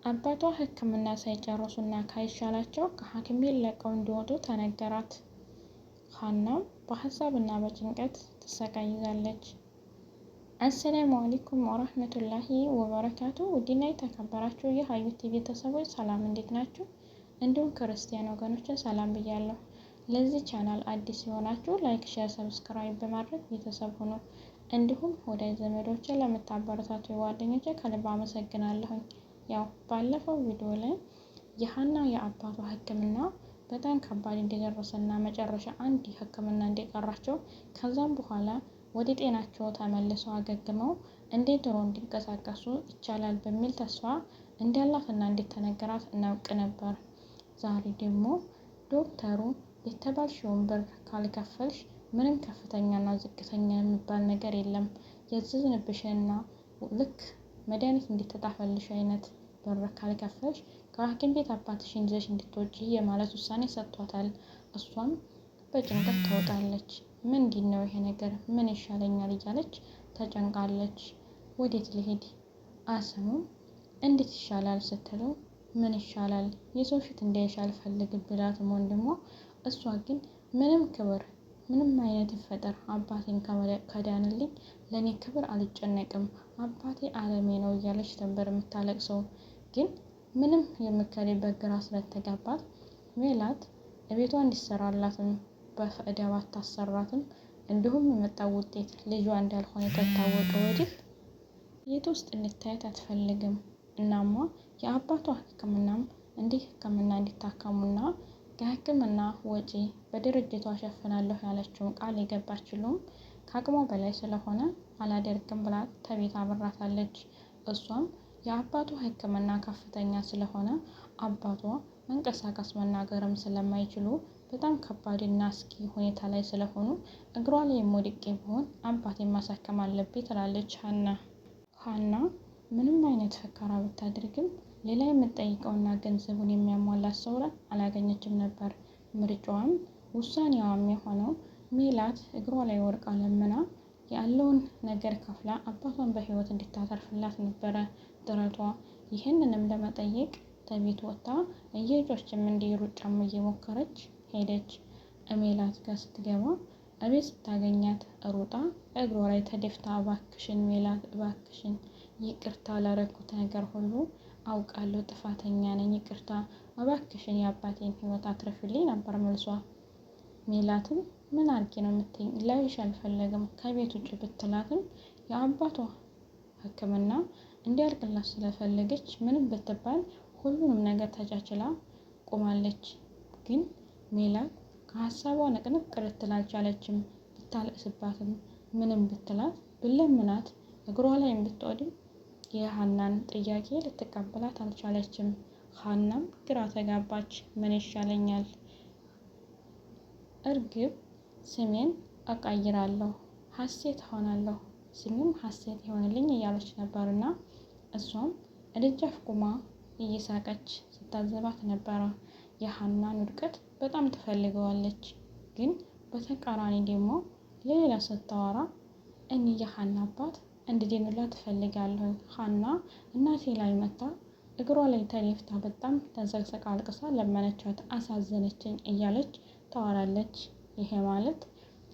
አባቷ ሕክምና ሳይጨርሱና ካይሻላቸው ከሐኪም ቤት ለቀው እንዲወጡ ተነገራት። ሀናም በሀሳብና በጭንቀት ትሰቃያለች። አሰላሙ አለይኩም ወራህመቱላሂ ወበረካቱ። ውድና የተከበራችሁ የሀዩቲ ቤተሰቦች ሰላም፣ እንዴት ናችሁ? እንዲሁም ክርስቲያን ወገኖች ሰላም ብያለሁ። ለዚህ ቻናል አዲስ የሆናችሁ ላይክ፣ ሼር፣ ሰብስክራይብ በማድረግ ቤተሰብ ሁኑ። እንዲሁም ወዳጅ ዘመዶቼ ለምታበረታቱ ጓደኞቼ ከልብ አመሰግናለሁኝ። ያው ባለፈው ቪዲዮ ላይ የሀና የአባቷ ሕክምና በጣም ከባድ እንደደረሰና መጨረሻ አንድ ሕክምና እንደቀራቸው ከዛም በኋላ ወደ ጤናቸው ተመልሰው አገግመው እንዴት ድሮ እንዲንቀሳቀሱ ይቻላል በሚል ተስፋ እንዳላትና እንደተነገራት እናውቅ ነበር። ዛሬ ደግሞ ዶክተሩ የተባልሽውን ብር ካልከፈልሽ ምንም ከፍተኛና ዝቅተኛ የሚባል ነገር የለም፣ ያዘዝንብሽንና ልክ መድኃኒት እንድትጣፈልሽ አይነት ብር ካልከፈልሽ ከሐኪም ቤት አባትሽን ይዘሽ እንድትወጪ የማለት ውሳኔ ሰጥቷታል። እሷም በጭንቀት ተውጣለች። ምንድን ነው ይሄ ነገር? ምን ይሻለኛል እያለች ተጨንቃለች። ወዴት ልሄድ? አስሙም እንዴት ይሻላል ስትለው ምን ይሻላል የሰው ፊት እንዳይሽ አልፈልግም ብላትም ወንድሟ፣ እሷ ግን ምንም ክብር ምንም አይነት ይፈጠር አባቴን ከዳንልኝ ለእኔ ክብር አልጨነቅም፣ አባቴ አለሜ ነው እያለች ነበር የምታለቅሰው። ግን ምንም የምከሌበት ግራ ስለተጋባት ሜላት እቤቷ እንዲሰራላትም በፈዕዳ ባታሰራትም እንዲሁም የመጣው ውጤት ልጇ እንዳልሆነ ከታወቀ ወዲህ ቤት ውስጥ እንድታያት አትፈልግም። እናማ የአባቷ ሕክምናም ሕክምና እንዲታከሙና ከሕክምና ወጪ በድርጅቷ እሸፍናለሁ ያለችውን ቃል የገባችለውም ከአቅሟ በላይ ስለሆነ አላደርግም ብላ ተቤት አብራታለች። እሷም የአባቷ ሕክምና ከፍተኛ ስለሆነ አባቷ መንቀሳቀስ መናገርም ስለማይችሉ በጣም ከባድና አስጊ ሁኔታ ላይ ስለሆኑ እግሯ ላይ ወድቄ ቢሆን አባቴን ማሳከም አለብኝ ትላለች ሀና ምንም አይነት ፈከራ ብታደርግም ሌላ የምትጠይቀውና ገንዘቡን የሚያሟላት ሰው አላገኘችም ነበር። ምርጫዋም ውሳኔዋም የሆነው ሜላት እግሯ ላይ ወድቃ ለምና ያለውን ነገር ከፍላ አባቷን በህይወት እንድታተርፍላት ነበረ ጥረቷ። ይህንንም ለመጠየቅ ከቤት ወጥታ እየጮችም ሩጫም እየሞከረች ሄደች። ሜላት ጋር ስትገባ እቤት ስታገኛት ሩጣ እግሯ ላይ ተደፍታ እባክሽን ሜላት፣ እባክሽን ይቅርታ ላረኩት ነገር ሁሉ አውቃለሁ፣ ጥፋተኛ ነኝ፣ ይቅርታ እባክሽን የአባቴን ህይወት አትርፍልኝ ነበር መልሷ። ሜላትም ምን አድርጌ ነው የምትይኝ? ላይሽ አልፈለግም ከቤት ውጭ ብትላትም የአባቷ ሕክምና እንዲያልቅላት ስለፈለገች ምንም ብትባል ሁሉንም ነገር ተቻችላ ቆማለች። ግን ሜላት ከሀሳቧ ንቅንቅ ልትል አልቻለችም። ብታለቅስባትም ምንም ብትላት ብለምናት እግሯ ላይ ብትወድም የሀናን ጥያቄ ልትቀበላት አልቻለችም። ሀናም ግራ ተጋባች። ምን ይሻለኛል? እርግብ ስሜን እቀይራለሁ፣ ሀሴት ሆናለሁ፣ ስሜም ሀሴት ይሆንልኝ እያለች ነበርና እሷም እደጃፍ ቁማ እየሳቀች ስታዘባት ነበረ። የሀናን ውድቀት በጣም ትፈልገዋለች። ግን በተቃራኒ ደግሞ ለሌላ ስታወራ እኔ የሀና አባት እንድድንላት ትፈልጋለሁ። ሀና እናቴ ላይ መታ እግሯ ላይ ተደፍታ በጣም ተንሰቅስቃ አልቅሳ ለመነቻት፣ አሳዘነችኝ እያለች ታወራለች። ይሄ ማለት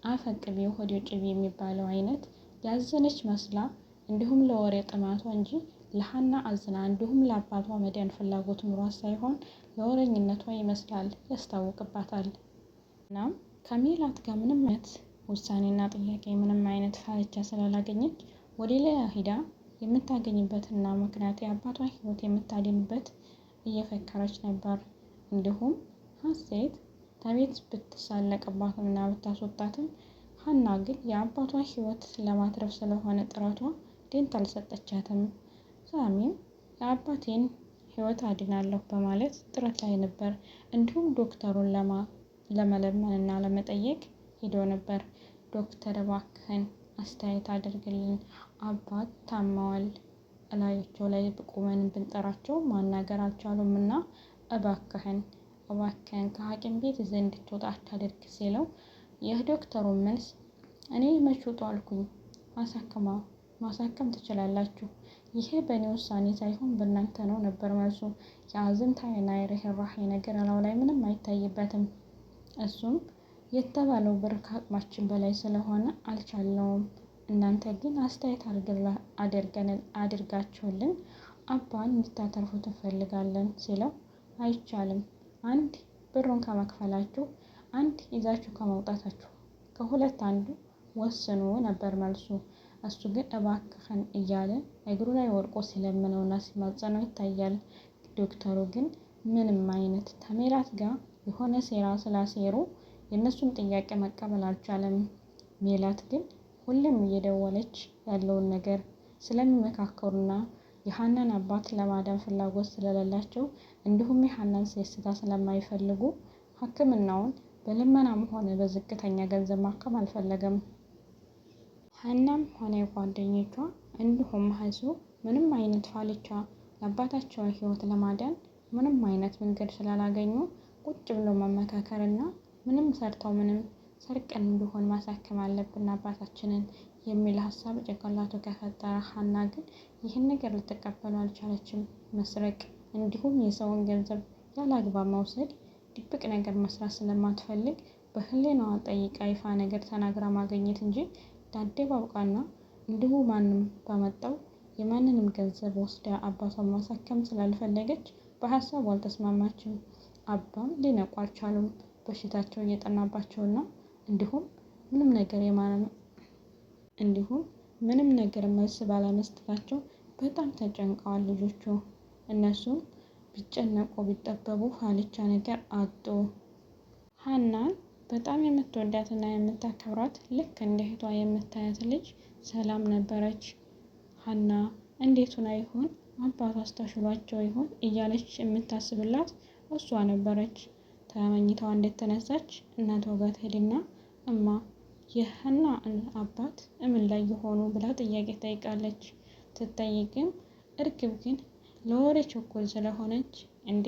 አፈቅቤው ሆዴ ጭቤ የሚባለው አይነት ያዘነች መስላ እንዲሁም ለወሬ ጥማቷ እንጂ ለሀና አዝና እንዲሁም ለአባቷ መዳን ፍላጎት ኑሯት ሳይሆን ለወረኝነቷ ይመስላል፣ ያስታውቅባታል። እናም ከሜላት ጋር ምንም አይነት ውሳኔና ጥያቄ ምንም አይነት ፋርቻ ስላላገኘች ወደ ሌላ ሂዳ የምታገኝበትና ምክንያት የአባቷን ህይወት የምታድንበት እየፈከረች ነበር። እንዲሁም ሀሴት ከቤት ብትሳለቅባትም እና ብታስወጣትም ሀና ግን የአባቷን ህይወት ለማትረፍ ስለሆነ ጥረቷ ደንታ አልሰጠቻትም። ሳሚም የአባቴን ህይወት አድናለሁ በማለት ጥረት ላይ ነበር። እንዲሁም ዶክተሩን ለመለመን እና ለመጠየቅ ሄዶ ነበር። ዶክተር እባክህን አስተያየት አድርግልን፣ አባት ታመዋል፣ እላያቸው ላይ ቁመን ብንጠራቸው ማናገር አልቻሉም እና እባክህን ከሐኪም ቤት ይዘህ እንድትወጣ አታድርግ ሲለው የዶክተሩን መልስ እኔ መች ውጡ አልኩኝ፣ ማሳከም ትችላላችሁ፣ ይሄ በእኔ ውሳኔ ሳይሆን በእናንተ ነው ነበር መልሱ። የአዘንታይና የርህራሄ ነገር እላው ላይ ምንም አይታይበትም። እሱም የተባለው ብር ከአቅማችን በላይ ስለሆነ አልቻልነውም። እናንተ ግን አስተያየት አድርጋችሁልን አባን እንድታተርፉ እንፈልጋለን ሲለው አይቻልም። አንድ ብሩን ከመክፈላችሁ፣ አንድ ይዛችሁ ከመውጣታችሁ ከሁለት አንዱ ወስኑ ነበር መልሱ። እሱ ግን እባክህን እያለ እግሩ ላይ ወድቆ ሲለምነውና ሲማጸነው ይታያል። ዶክተሩ ግን ምንም አይነት ከሜላት ጋር የሆነ ሴራ ስላሴሩ የእነሱን ጥያቄ መቀበል አልቻለም። ሜላት ግን ሁሌም እየደወለች ያለውን ነገር ስለሚመካከሩና የሀናን አባት ለማዳን ፍላጎት ስለሌላቸው እንዲሁም የሀናን ደስታ ስለማይፈልጉ ሕክምናውን በልመናም ሆነ በዝቅተኛ ገንዘብ ማከም አልፈለገም። ሀናም ሆነ ጓደኞቿ እንዲሁም ሀሱ ምንም አይነት ፋልቻ የአባታቸውን ሕይወት ለማዳን ምንም አይነት መንገድ ስላላገኙ ቁጭ ብለው መመካከርና ምንም ሰርተው ምንም ሰርቀን ቢሆን ማሳከም አለብን አባታችንን የሚል ሀሳብ ጭንቅላቱ ከፈጠረ ሀና ግን ይህን ነገር ልትቀበሉ አልቻለችም። መስረቅ እንዲሁም የሰውን ገንዘብ ያለ አግባብ መውሰድ፣ ድብቅ ነገር መስራት ስለማትፈልግ በህሊናዋ ጠይቃ ይፋ ነገር ተናግራ ማግኘት እንጂ ዳዴባውቃና እንዲሁ ማንም ባመጣው የማንንም ገንዘብ ወስዳ አባቷን ማሳከም ስላልፈለገች በሀሳቡ አልተስማማችም። አባም ሊነቁ አልቻሉም። በሽታቸው እየጠናባቸውና እንዲሁም ምንም ነገር መልስ ባለመስጠታቸው በጣም ተጨንቀዋል ልጆቹ። እነሱም ቢጨነቁ ቢጠበቡ ፋልቻ ነገር አጡ። ሀናን በጣም የምትወዳትና የምታከብራት ልክ እንደ እህቷ የምታያት ልጅ ሰላም ነበረች። ሀና እንዴት ሆና ይሆን አባቷ አስተሽሏቸው ይሆን እያለች የምታስብላት እሷ ነበረች። ተመኝታዋ እንደተነሳች እናቷ ጋር ትሄድና እማ የሀና አባት እምን ላይ የሆኑ ብላ ጥያቄ ትጠይቃለች። ስትጠይቅም እርግብ ግን ለወሬ ቸኮል ስለሆነች እንዴ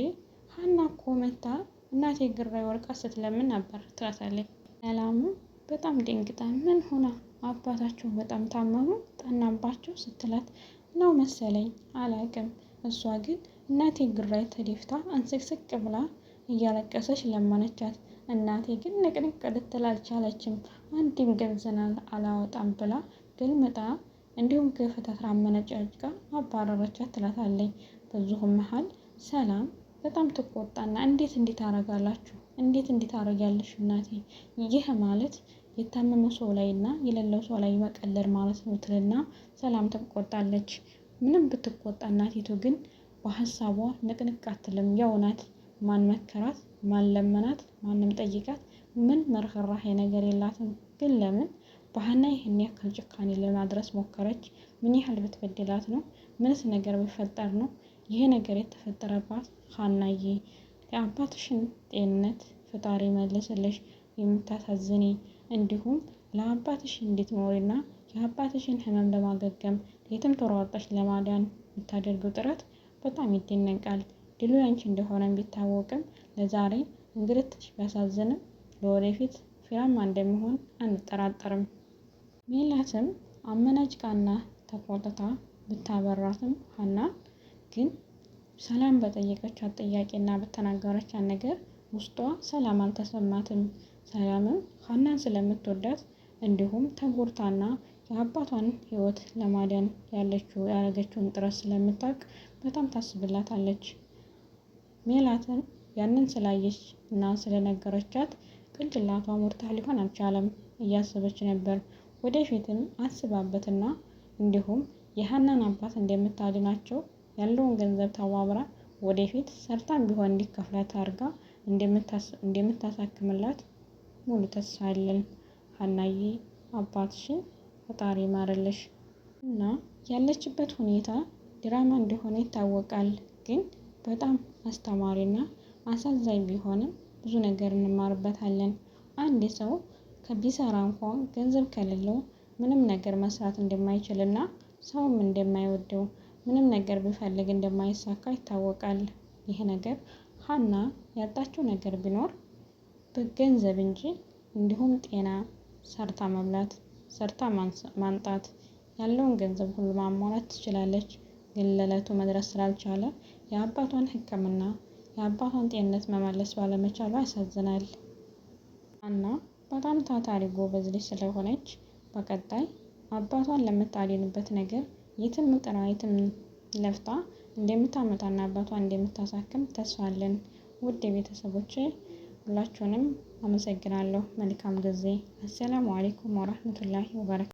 ሀና እኮ መታ እናቴ ግራይ ወርቃ ስትለምን ነበር ትላታለች። ሰላምም በጣም ደንግጣ ምን ሆና አባታቸው በጣም ታመሙ ጠናባቸው ስትላት ነው መሰለኝ አላቅም። እሷ ግን እናቴ ግራይ ተደፍታ አንስቅስቅ ብላ እያለቀሰች ለመነቻት። እናቴ ግን ንቅንቅ ልትል አልቻለችም። አንድም ገንዘብ አላወጣም ብላ ገልምጣ እንዲሁም ገፈታትራ መነጫጭቃ አባረረቻት ትላታለች። በዚሁም መሀል ሰላም በጣም ትቆጣና እንዴት አረጋላችሁ? እንዴት አረጋለሽ እናቴ? ይህ ማለት የታመመ ሰው ላይ እና የሌለው ሰው ላይ መቀለድ ማለት ነው ትልና ሰላም ትቆጣለች። ምንም ብትቆጣ እናቲቱ ግን በሀሳቧ ንቅንቅ አትልም። ያው ናት። ማን መከራት፣ ማን ለመናት፣ ማንም ጠይቃት ምን መርህራሄ ነገር የላትም። ግን ለምን በሀና ይህን ያክል ጭካኔ ለማድረስ ሞከረች? ምን ያህል ብትበድላት ነው? ምንስ ነገር ቢፈጠር ነው ይሄ ነገር የተፈጠረባት? ሀናዬ የአባትሽን ጤንነት ፈጣሪ መልስልሽ። የምታሳዝኒ እንዲሁም ለአባትሽ እንድትኖሪና የአባትሽን ህመም ለማገገም የትም ተሯርጠሽ ለማዳን የምታደርገው ጥረት በጣም ይደነቃል። ድሉ ያንቺ እንደሆነ ቢታወቅም ለዛሬ እንግልትሽ ቢያሳዝንም ለወደፊት ፍሬያማ እንደሚሆን አንጠራጠርም። ሜላትም አመናጭቃና ተቆጥታ ብታበራትም ሀና ግን ሰላም በጠየቀቻት ጥያቄና በተናገረቻት ነገር ውስጧ ሰላም አልተሰማትም። ሰላምም ሀናን ስለምትወዳት እንዲሁም ተጎድታና የአባቷን ህይወት ለማዳን ያደረገችውን ጥረት ስለምታውቅ በጣም ታስብላታለች። ሜላትን ያንን ስላየች እና ስለነገረቻት ቅንጭላቷ ሞርታ ሊሆን አልቻለም። እያሰበች ነበር። ወደፊትም አስባበትና እንዲሁም የሀናን አባት እንደምታድናቸው ያለውን ገንዘብ ተዋብራ ወደፊት ሰርታም ቢሆን እንዲከፍላት አድርጋ እንደምታሳክምላት ሙሉ ተስፋ አለን። ሀናዬ አባትሽን ፈጣሪ ይማርልሽ። እና ያለችበት ሁኔታ ድራማ እንደሆነ ይታወቃል። ግን በጣም አስተማሪና አሳዛኝ ቢሆንም ብዙ ነገር እንማርበታለን። አንድ ሰው ቢሰራ እንኳን ገንዘብ ከሌለው ምንም ነገር መስራት እንደማይችልና ሰውም እንደማይወደው ምንም ነገር ቢፈልግ እንደማይሳካ ይታወቃል። ይህ ነገር ሀና ያጣችው ነገር ቢኖር በገንዘብ እንጂ እንዲሁም ጤና፣ ሰርታ መብላት፣ ሰርታ ማንጣት፣ ያለውን ገንዘብ ሁሉ ማሟላት ትችላለች። ግን ለዕለቱ መድረስ ስላልቻለ የአባቷን ሕክምና የአባቷን ጤንነት መመለስ ባለመቻሏ ያሳዝናል። ሀና በጣም ታታሪ ጎበዝ ልጅ ስለሆነች በቀጣይ አባቷን ለምታድንበት ነገር የትም ጥራ የትም ለፍታ እንደምታመጣና አባቷን እንደምታሳክም ተስፋ አለን። ውድ ቤተሰቦቼ ሁላችሁንም አመሰግናለሁ። መልካም ጊዜ። አሰላሙ አለይኩም ወራህመቱላሂ ወበረካቱ።